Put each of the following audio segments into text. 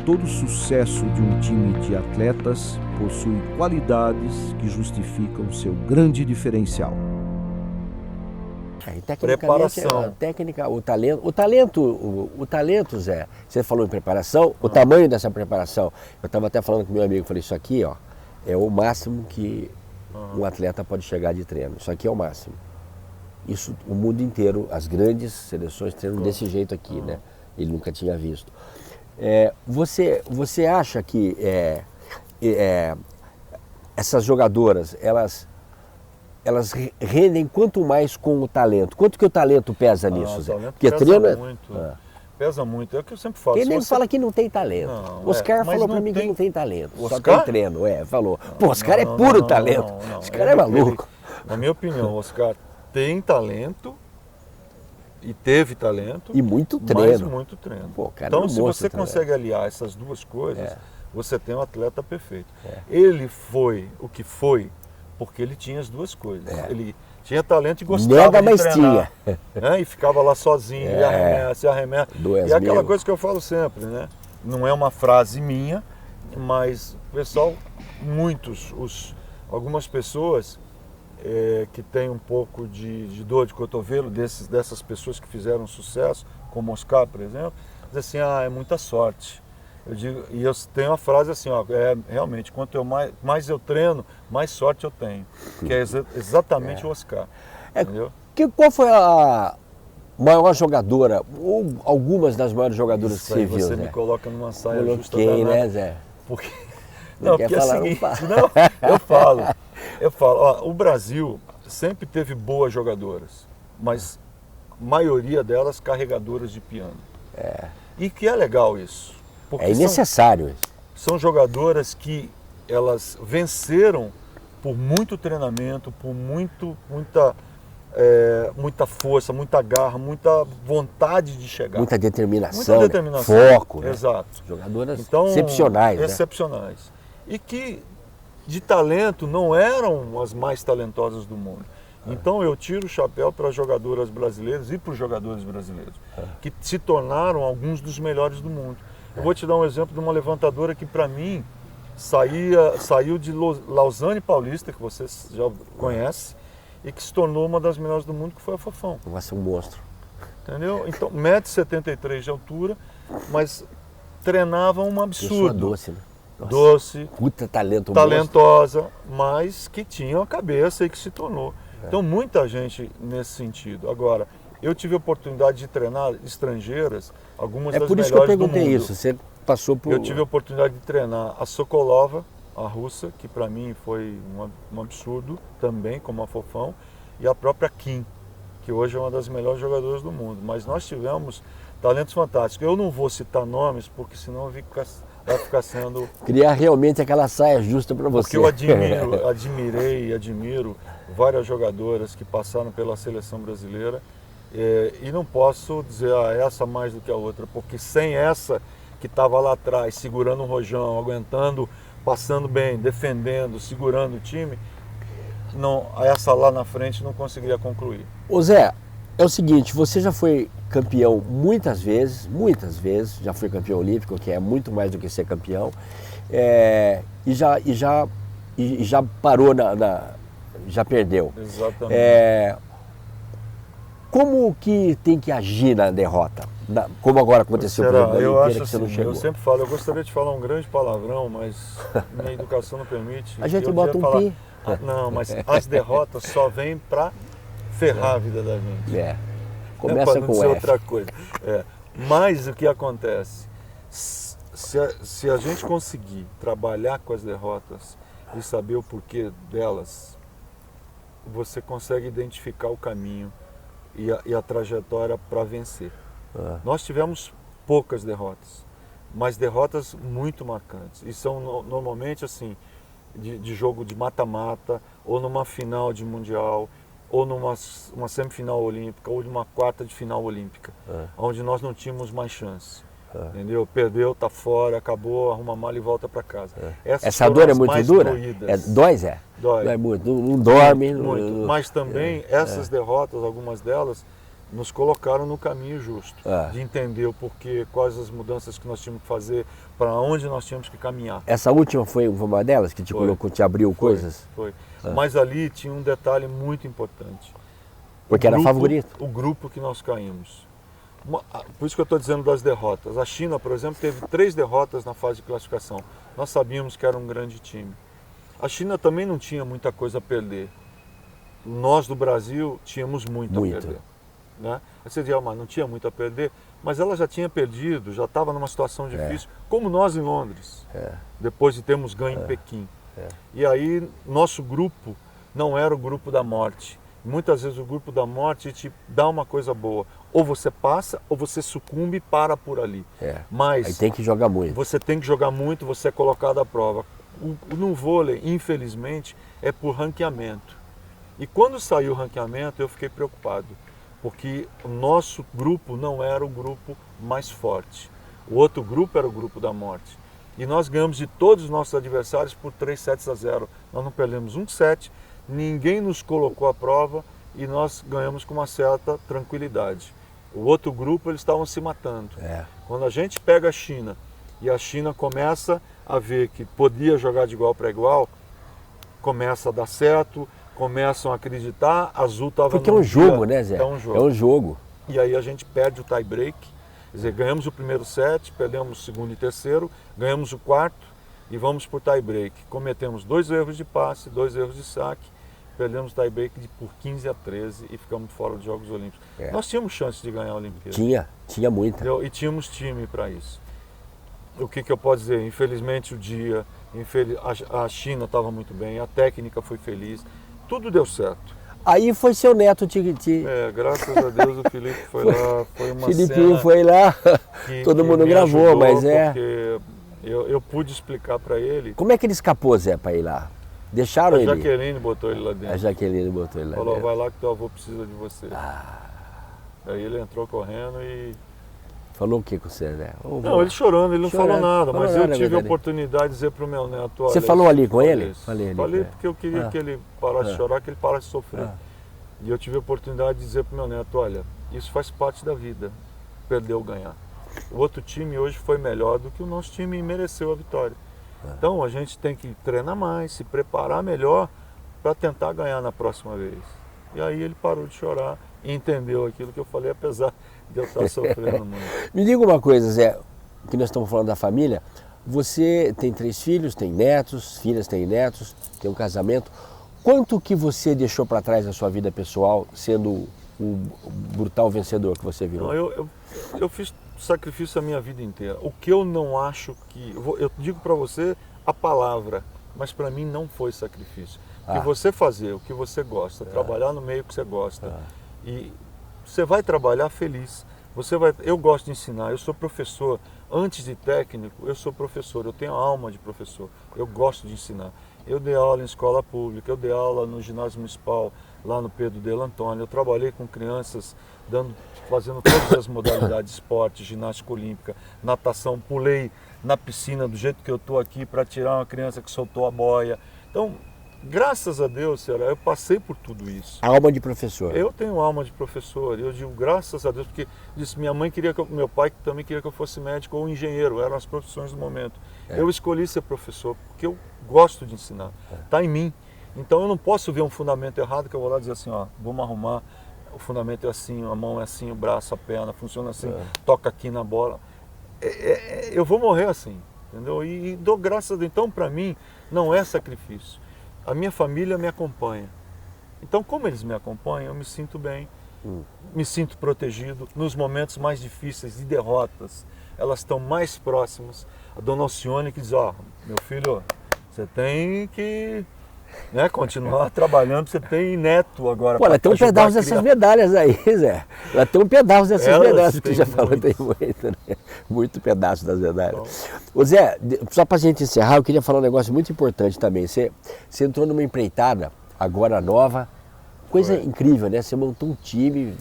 Todo sucesso de um time de atletas possui qualidades que justificam seu grande diferencial. Preparação. A técnica, o talento, Zé, você falou em preparação, o tamanho dessa preparação, eu estava até falando com meu amigo, falei, isso aqui, ó, é o máximo que um atleta pode chegar de treino, isso aqui é o máximo. Isso, o mundo inteiro, as grandes seleções treinam desse jeito aqui, né? Ele nunca tinha visto. Você acha que essas jogadoras, elas rendem quanto mais com o talento? Quanto que o talento pesa nisso, Zé? Porque pesa treino muito, pesa muito. É o que eu sempre falo. Ele nem fala que não tem talento. O Oscar falou pra mim que não tem talento. Só tem treino, falou. Pô, Oscar é puro talento. Esse cara é maluco. Na minha opinião, o Oscar tem talento e teve talento. E muito treino. Mas muito treino. Pô, cara, então, se você consegue aliar essas duas coisas, você tem um atleta perfeito. Ele foi o que foi porque ele tinha as duas coisas. Ele tinha talento e gostava de treinar. Né? E ficava lá sozinho, e arremessa. E é aquela coisa que eu falo sempre, né? Não é uma frase minha, mas pessoal, algumas pessoas que têm um pouco de dor de cotovelo, dessas pessoas que fizeram sucesso, como Oscar, por exemplo, dizem assim, é muita sorte. Eu digo, e eu tenho uma frase assim, realmente, quanto mais eu treino, mais sorte eu tenho. Que é exatamente o Oscar. Entendeu? Qual foi a maior jogadora, ou algumas das maiores jogadoras que você viu, Você me coloca numa saia justa danada. Né, Zé? Porque é o seguinte, eu falo, o Brasil sempre teve boas jogadoras, mas a maioria delas carregadoras de piano. E que é legal isso. É necessário isso. São jogadoras que elas venceram por muito treinamento, por muita força, muita garra, muita vontade de chegar. Muita determinação, foco. Né? Exato. Jogadoras excepcionais. Excepcionais. E que de talento não eram as mais talentosas do mundo. Então eu tiro o chapéu para as jogadoras brasileiras e para os jogadores brasileiros, que se tornaram alguns dos melhores do mundo. Eu vou te dar um exemplo de uma levantadora que, para mim, saiu de Lausanne Paulista, que você já conhece, e que se tornou uma das melhores do mundo, que foi a Fofão. Vai ser um monstro. Entendeu? Então, 1,73 m de altura, mas treinava um absurdo. Doce, né? Doce. Puta talento. Talentosa, mas que tinha uma cabeça e que se tornou. Então, muita gente nesse sentido. Agora, eu tive a oportunidade de treinar estrangeiras, algumas das melhores do mundo. É por isso que eu perguntei isso, você passou por... Eu tive a oportunidade de treinar a Sokolova, a russa, que para mim foi um absurdo também, como a Fofão, e a própria Kim, que hoje é uma das melhores jogadoras do mundo. Mas nós tivemos talentos fantásticos. Eu não vou citar nomes, porque senão vai ficar sendo... Criar realmente aquela saia justa para você. Porque eu admiro várias jogadoras que passaram pela seleção brasileira, e não posso dizer essa mais do que a outra, porque sem essa que estava lá atrás, segurando o rojão, aguentando, passando bem, defendendo, segurando o time, essa lá na frente não conseguiria concluir. Ô Zé, é o seguinte, você já foi campeão muitas vezes, já foi campeão olímpico, que é muito mais do que ser campeão, e já parou já perdeu. Exatamente. Como que tem que agir na derrota? Como agora aconteceu com o Eu acho assim, eu sempre falo, eu gostaria de falar um grande palavrão, mas minha educação não permite. A gente bota um pi. Não, mas as derrotas só vêm para ferrar a vida da gente. Começa com F. outra coisa. Mas o que acontece? Se a gente conseguir trabalhar com as derrotas e saber o porquê delas, você consegue identificar o caminho e a trajetória para vencer. Nós tivemos poucas derrotas, mas derrotas muito marcantes. E são normalmente assim, de jogo de mata-mata, ou numa final de mundial, ou numa semifinal olímpica, ou numa quarta de final olímpica, onde nós não tínhamos mais chance. Entendeu? Perdeu, tá fora, acabou, arruma a mala e volta para casa. Essa dor é muito dura? Dói, Zé? Dói. Dói muito, não dorme. Muito. Mas também essas derrotas, algumas delas, nos colocaram no caminho justo. De entender o porquê, quais as mudanças que nós tínhamos que fazer, para onde nós tínhamos que caminhar. Essa última foi uma delas que te colocou, te abriu coisas? Foi. Mas ali tinha um detalhe muito importante. Porque era favorito. O grupo que nós caímos. Por isso que eu estou dizendo das derrotas. A China, por exemplo, teve 3 derrotas na fase de classificação. Nós sabíamos que era um grande time. A China também não tinha muita coisa a perder. Nós do Brasil tínhamos muito. A perder. Né? Você dizia, mas não tinha muito a perder, mas ela já tinha perdido, já estava numa situação difícil, como nós em Londres, depois de termos ganho em Pequim. E aí, nosso grupo não era o grupo da morte. Muitas vezes o grupo da morte te dá uma coisa boa. Ou você passa, ou você sucumbe e para por ali. Mas aí tem que jogar muito. Você tem que jogar muito, você é colocado à prova. No vôlei, infelizmente, é por ranqueamento. E quando saiu o ranqueamento, eu fiquei preocupado. Porque o nosso grupo não era o grupo mais forte. O outro grupo era o grupo da morte. E nós ganhamos de todos os nossos adversários por 3-0. Nós não perdemos um set, ninguém nos colocou à prova e nós ganhamos com uma certa tranquilidade. O outro grupo, eles estavam se matando. Quando a gente pega a China e a China começa a ver que podia jogar de igual para igual, começa a dar certo, começam a acreditar, a Azul estava porque é um jogo, né, Zé? É um jogo. É um jogo. E aí a gente perde o tie break, quer dizer, ganhamos o primeiro set, perdemos o segundo e terceiro, ganhamos o quarto e vamos por tie break. Cometemos 2 erros de passe, 2 erros de saque, perdemos o tie break por 15-13 e ficamos fora dos Jogos Olímpicos. Nós tínhamos chance de ganhar a Olimpíada. Tinha muita. E tínhamos time para isso. O que eu posso dizer? Infelizmente a China estava muito bem, a técnica foi feliz, tudo deu certo. Aí foi seu neto graças a Deus o Felipe foi lá, foi uma Filipinho cena foi lá, todo mundo gravou, mas porque eu pude explicar para ele. Como é que ele escapou, Zé, para ir lá? Deixaram ele? A Jaqueline botou ele lá dentro. A Jaqueline botou ele lá dentro. Falou, vai lá que teu avô precisa de você. Aí ele entrou correndo e... Falou o que com você, né? Não, ele chorando, ele não falou nada, mas eu tive a oportunidade de dizer para o meu neto, olha... Você falou ali com ele? Falei porque eu queria que ele parasse de chorar, que ele parasse de sofrer. E eu tive a oportunidade de dizer para o meu neto, olha, isso faz parte da vida, perder ou ganhar. O outro time hoje foi melhor do que o nosso time e mereceu a vitória. Então a gente tem que treinar mais, se preparar melhor para tentar ganhar na próxima vez. E aí ele parou de chorar e entendeu aquilo que eu falei, apesar de eu estar sofrendo muito. Me diga uma coisa, Zé, que nós estamos falando da família. Você tem 3 filhos, tem netos, filhas têm netos, tem um casamento. Quanto que você deixou para trás na sua vida pessoal, sendo o brutal vencedor que você virou? Não, eu fiz sacrifício a minha vida inteira. O que eu não acho que... Eu digo para você a palavra, mas para mim não foi sacrifício. Porque você fazer o que você gosta, trabalhar no meio que você gosta, e você vai trabalhar feliz. Eu gosto de ensinar, eu sou professor. Antes de técnico, eu sou professor, eu tenho a alma de professor. Eu gosto de ensinar. Eu dei aula em escola pública, eu dei aula no ginásio municipal, lá no Pedro Delo Antônio. Eu trabalhei com crianças, fazendo todas as modalidades de esporte, ginástica olímpica, natação. Pulei na piscina do jeito que eu estou aqui para tirar uma criança que soltou a boia. Então, graças a Deus, Ceará, eu passei por tudo isso. Alma de professor. Eu tenho alma de professor. Eu digo graças a Deus, porque minha mãe queria meu pai também queria que eu fosse médico ou engenheiro, eram as profissões do momento. Eu escolhi ser professor porque eu gosto de ensinar. Está em mim. Então eu não posso ver um fundamento errado que eu vou lá dizer assim, ó, vamos arrumar, o fundamento é assim, a mão é assim, o braço, a perna, funciona assim, toca aqui na bola. Eu vou morrer assim, entendeu? E dou graças a Deus. Então, para mim, não é sacrifício. A minha família me acompanha. Então, como eles me acompanham, eu me sinto bem, me sinto protegido. Nos momentos mais difíceis de derrotas, elas estão mais próximas. A dona Alcione que diz, ó, meu filho, você tem que continuar trabalhando, você tem neto agora. Pô, ela tem um pedaço dessas medalhas aí, Zé. Ela tem um pedaço dessas medalhas, que já falou, tem muito, né? Muito pedaço das medalhas. Ô Zé, só pra gente encerrar, eu queria falar um negócio muito importante também. Você entrou numa empreitada, agora nova, coisa incrível, né? Você montou um time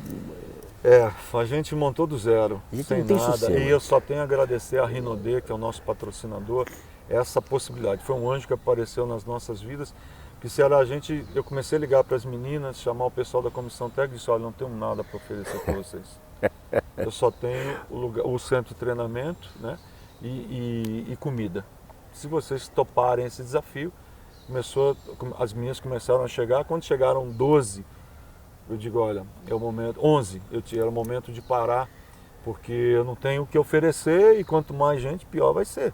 A gente montou do zero, A gente sem não tem nada. sossego. E eu só tenho a agradecer a Rinode, que é o nosso patrocinador, essa possibilidade. Foi um anjo que apareceu nas nossas vidas, que se era eu comecei a ligar para as meninas, chamar o pessoal da comissão técnica e disse, olha, não tenho nada para oferecer para vocês. Eu só tenho o centro de treinamento, né, e comida. Se vocês toparem esse desafio, as meninas começaram a chegar, quando chegaram 12, eu digo, olha, é o momento, 11, era o momento de parar, porque eu não tenho o que oferecer e quanto mais gente, pior vai ser.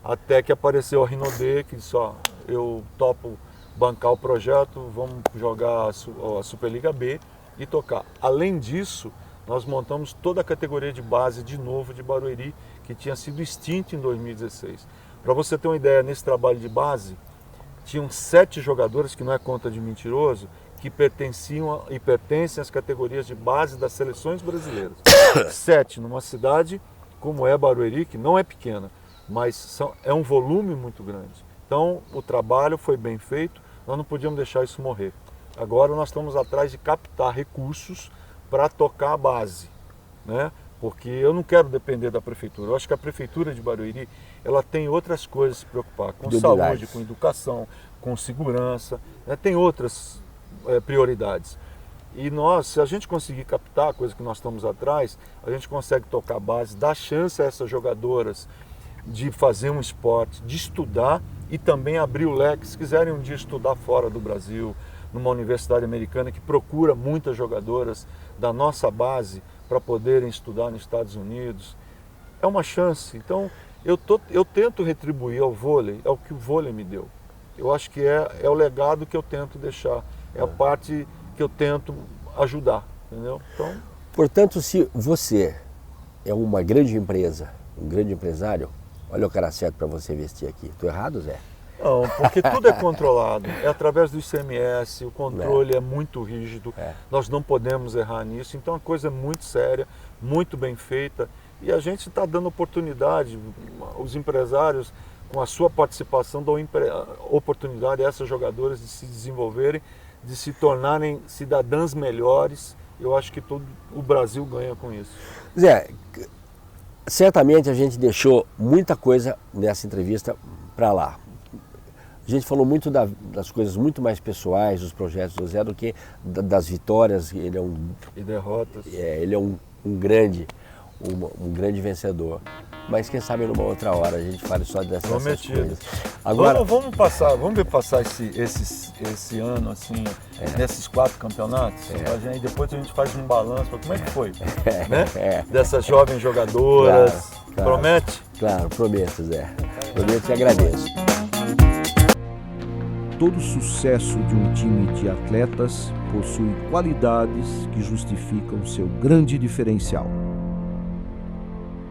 Até que apareceu a Rinode, que disse, ó, eu topo bancar o projeto, vamos jogar a Superliga B e tocar. Além disso, nós montamos toda a categoria de base de novo de Barueri, que tinha sido extinta em 2016. Para você ter uma ideia, nesse trabalho de base, tinham 7 jogadores, que não é conta de mentiroso, que pertenciam e pertencem às categorias de base das seleções brasileiras. 7 numa cidade como é Barueri, que não é pequena, mas é um volume muito grande. Então o trabalho foi bem feito, nós não podíamos deixar isso morrer. Agora nós estamos atrás de captar recursos para tocar a base, né? Porque eu não quero depender da prefeitura. Eu acho que a prefeitura de Barueri, ela tem outras coisas a se preocupar, com saúde, com educação, com segurança, né? Tem outras prioridades. E nós, se a gente conseguir captar a coisa que nós estamos atrás, a gente consegue tocar a base, dar chance a essas jogadoras de fazer um esporte, de estudar e também abrir o leque. Se quiserem um dia estudar fora do Brasil, numa universidade americana que procura muitas jogadoras da nossa base para poderem estudar nos Estados Unidos, é uma chance. Então eu tento retribuir ao vôlei, ao que o vôlei me deu. Eu acho que é o legado que eu tento deixar, é a parte que eu tento ajudar, entendeu? Então, portanto, se você é uma grande empresa, um grande empresário, olha o cara certo para você investir aqui. Estou errado, Zé? Não, porque tudo é controlado, é através do ICMS, o controle é muito rígido, nós não podemos errar nisso, então a coisa é muito séria, muito bem feita e a gente está dando oportunidade, os empresários com a sua participação dão oportunidade a essas jogadoras de se desenvolverem, de se tornarem cidadãs melhores. Eu acho que todo o Brasil ganha com isso. Zé, certamente a gente deixou muita coisa nessa entrevista para lá. A gente falou muito das coisas muito mais pessoais, dos projetos do Zé, do que das vitórias. Ele é e derrotas. Ele é um grande vencedor. Mas quem sabe numa outra hora a gente fale só dessas coisas. Agora, vamos ver passar esse ano assim, nesses 4 campeonatos. E depois a gente faz um balanço. Como é que foi? Né? Dessas jovens jogadoras. Claro. Promete? Claro, prometo, Zé. Prometo e agradeço. Todo sucesso de um time de atletas possui qualidades que justificam seu grande diferencial.